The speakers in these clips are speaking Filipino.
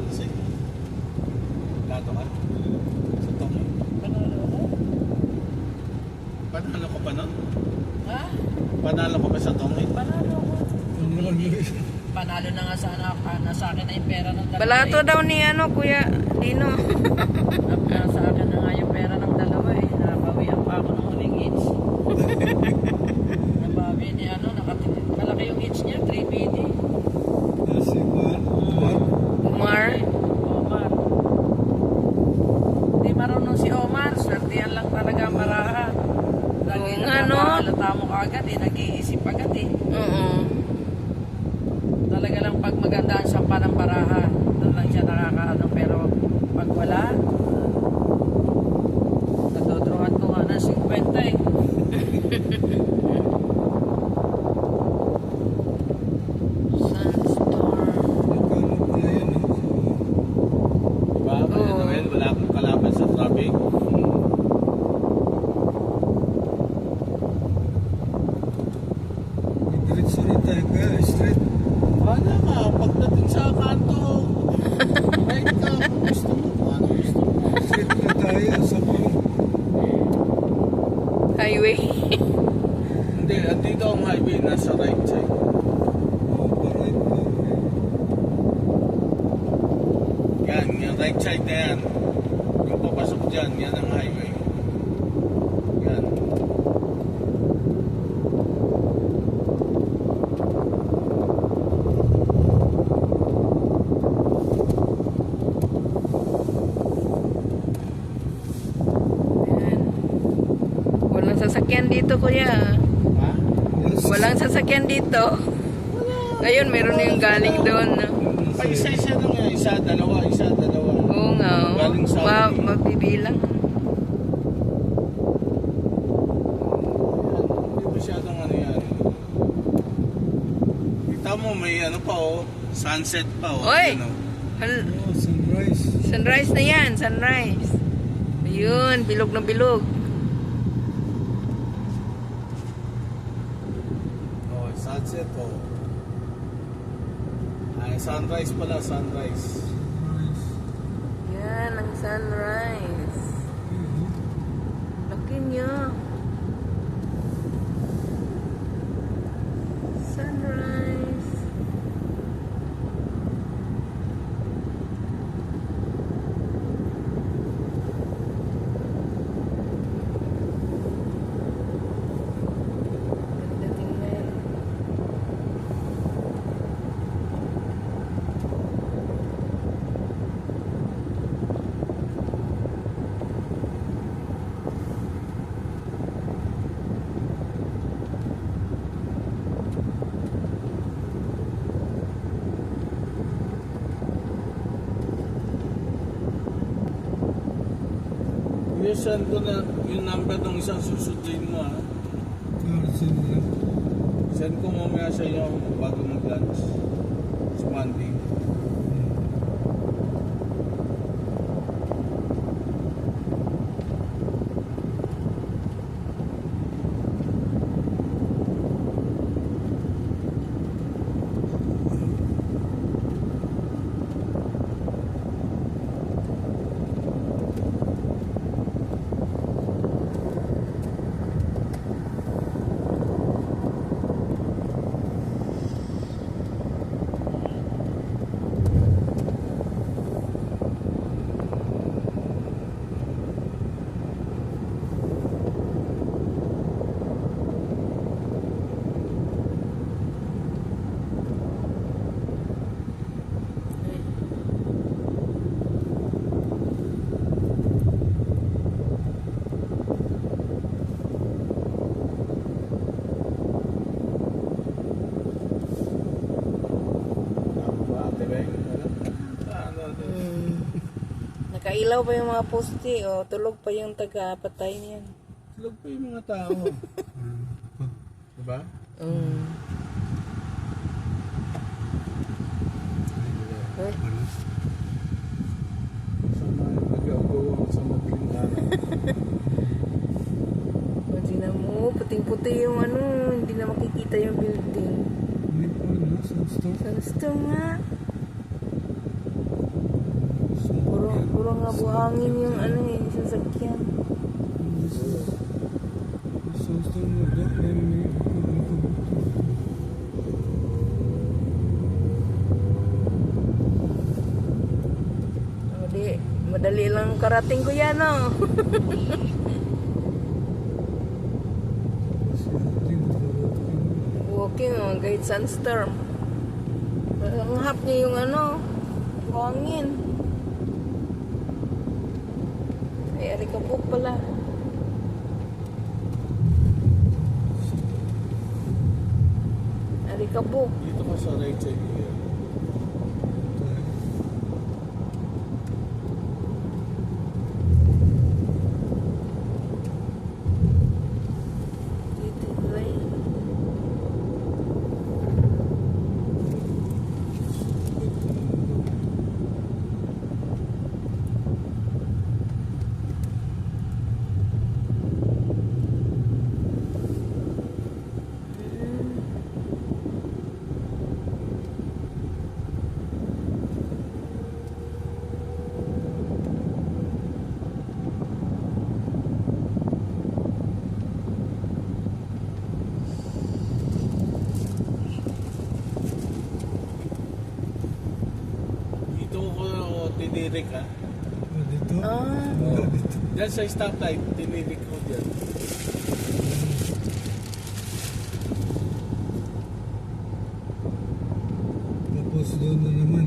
Lasing. Gato ka? Sa Tommy. Panalo ko? Panalo ka pa nun? Ha? Panalo ka pa sa Tommy? Panalo ko. Panalo na nga sana nasa akin na yung pera ng dalawa. Balato daw ni ano, Kuya Dino. Nasa akin na nga yung pera ng dalawa eh. Nabawian pa ako ng huling hits. Nabawi ni ano, malaki yung hits niya, 3PD. Umar. Omar. Hindi marunong si Omar. Swertihan lang talaga ang parahan. Lagi Oo nga, no? halata mo agad eh. Nag-iisip agad eh. Oo. Talaga lang pag maganda ang sampa ng parahan. Doon lang siya nakakaano. Pero pag wala, natutruhan ko nga ng 50 eh. Sunstorm. Diba? Kaya naman, wala akong kalaban sa traffic. Wala ka, pagdating sa kanto, right ka, kung gusto mo, ano gusto mo. Highway. Hindi, andito ang highway, nasa right side. Yan, yung right side na yan. Yung papasok dyan, yan ang highway. Yan. Ayan. Walang sasakyan dito, Kuya. Ha? Walang sasakyan dito. Ngayon, meron na yung galing doon. No? Pa isa-isa lang yan. Isa, dalawa, isa, dalawa. Oo nga. Oh. Galing sa Mabibilang. Hindi masyadong ano yan. Kita mo, may ano pa oh. Sunset pa oh. Oy! Ano. Sunrise na yan, sunrise. Ayun, bilog na bilog. Oh, sunset oh. Ay, sunrise pala, sunrise. Yan, ang sunrise. Laki niya. Sunrise. Ganda tingnan. Yung send ko na yung number ng isang susundin mo ha. Send ko mamaya sa iyo bago mag-lunch. Sa Monday. Nakailaw pa yung mga poste, oh. Tulog pa yung taga-patay niyan. Tulog pa yung mga tao. Diba? Uy. Sama yung nag-agawa sa madaling araw. Hindi na mo, puting-puti yung ano, hindi na makikita yung building. Sunstorm nga. nga buhangin yung ano eh, sasakyan. Madali lang karating ko yan, oh. Walking, oh, kahit sandstorm. Ang hap niya yung ano, buhangin. Ay, arikabok pala. Arikabok. Dito ka sa right side here. Dito, right. Dito ko tinirik ha. Dito? Ah, Dito. Diyan sa stoplight, tinirik ko dyan. Tapos doon na naman.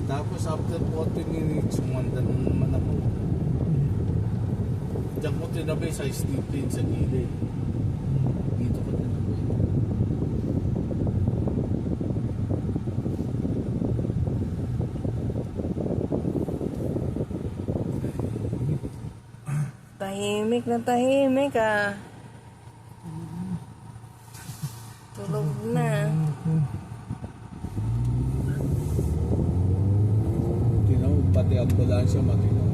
Tapos after 40 minutes, sumandan na naman ako. Diyan ko tinabi sa steep lane sa gilid. Dito ko tinabi. tahimik ah. Tulog na. Tinaw, pati ambulansya matinaw.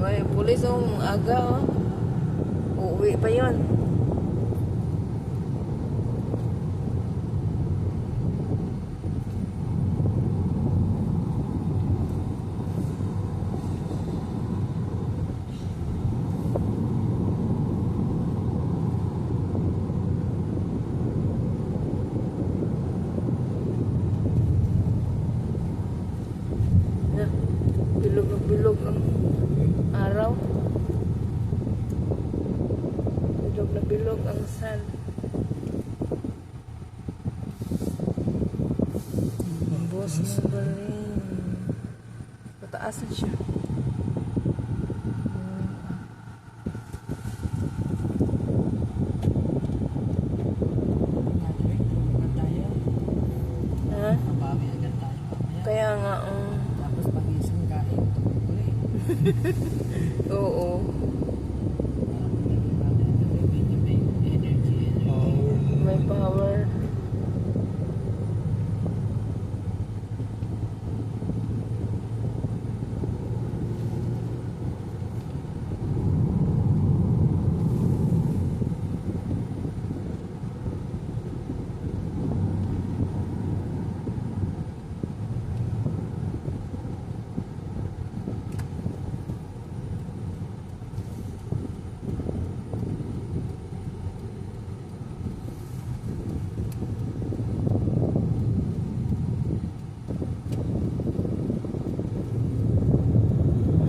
May pulis aga oh. Uuwi pa yun. Bilog na bilog ang araw. Bilog na bilog ang sun. Ang boses ba rin? Pataas na siya. Ha? Mabawi agad tayo mamaya. Kaya nga, Tapos pagising kain, tulog ulit. oo. May energy. Power na May naman. power.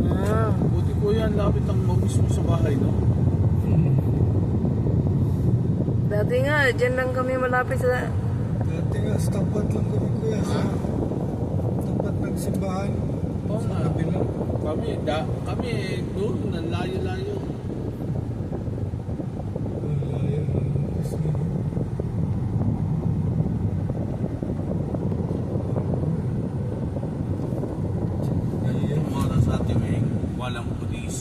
Ah, Buti ko yan, lapit ang mismo sa bahay, no? dati nga, dyan lang kami malapit sa... Dati nga, sa tapat lang kami kuya. Sa tapat ng simbahan. Oo Sa nga. kabila. Kami doon, layo-layo. Wala yun. Kasi Yung oras sa atin, walang pulis.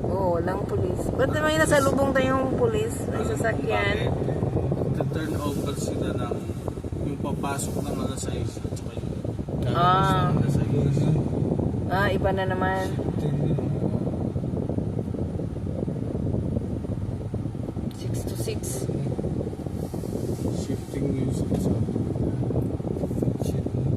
Oo, walang pulis. Ba't may nasa lubong tayong pulis? May sasakyan. Turn over sila ng yung papasok ng alas 6 at saka yung Ah. alas 6. Ah, iba na naman. tingnan. 6 to 6. Shifting yung sinasabi. Shit na.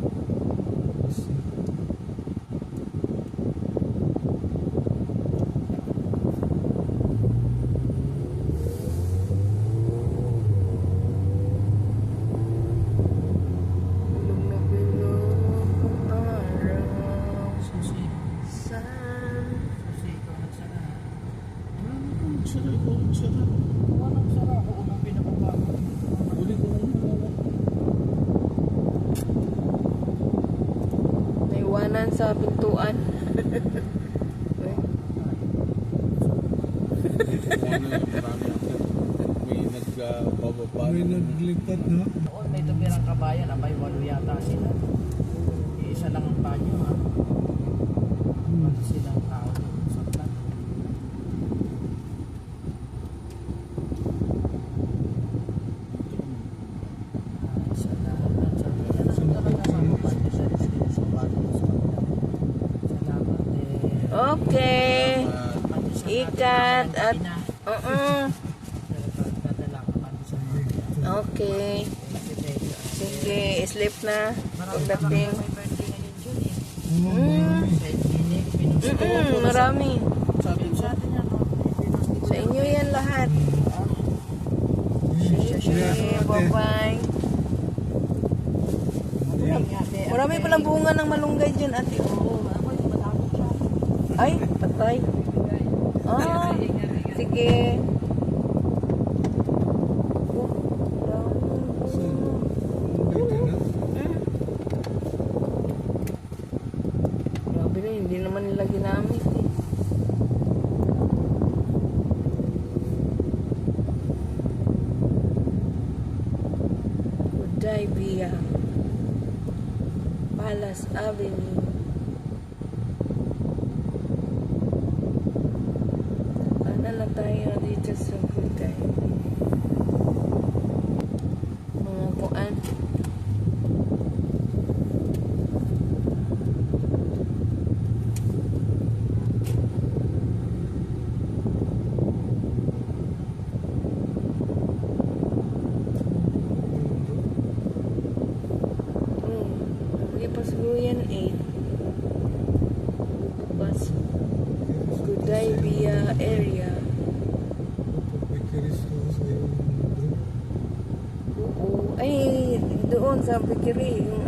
ko, sira. Walang sara ako unang pinapaba. Huli ko lang nalawa. Naiwanan sa pintuan. Marami ako. May nagbababa. May naglipat na. Noon may tumirang kabayan, abay walo yata sila. Isa lang ang banyo ha. Walo silang tao. Sakta. Salamat. Salamat sa mga pandisalis sa bago sa kanila. Salamat eh. Okay. Ikat at... Okay. Sige, sleep na. Pagdating. Marami. Sa inyo yan lahat. Sige, bye-bye. Marami palang bunga ng malunggay dyan, ate. Ay, patay. Ah, sige. Grabe na, hindi naman nila ginamit eh. Godiva Palace Avenue. Ano na tayo dito sa Godiva? Mga kuan. Hindi pa siguro yan 8. Bukas. Godiva area. Pagkikiris ko sa yung group. Oo. Ay, doon sa Pikiri, yung